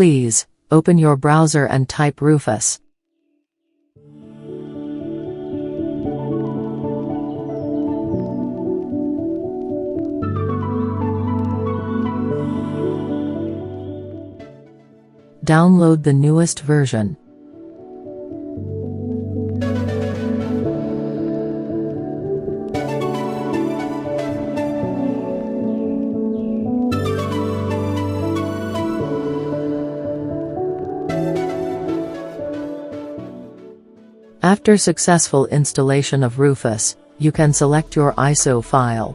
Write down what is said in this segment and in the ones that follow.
Please, open your browser and type Rufus. Download the newest version. After successful installation of Rufus, you can select your ISO file.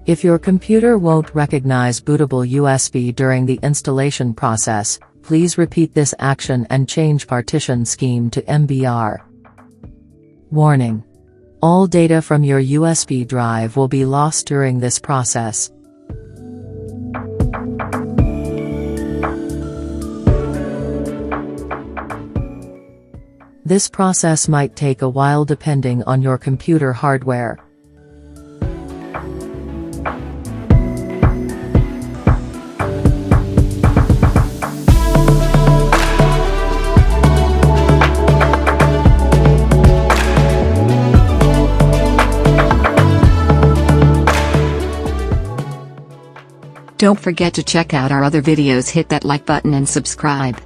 If your computer won't recognize bootable USB during the installation process, please repeat this action and change partition scheme to MBR. Warning: all data from your USB drive will be lost during this process. This process might take a while depending on your computer hardware. Don't forget to check out our other videos, hit that like button and subscribe.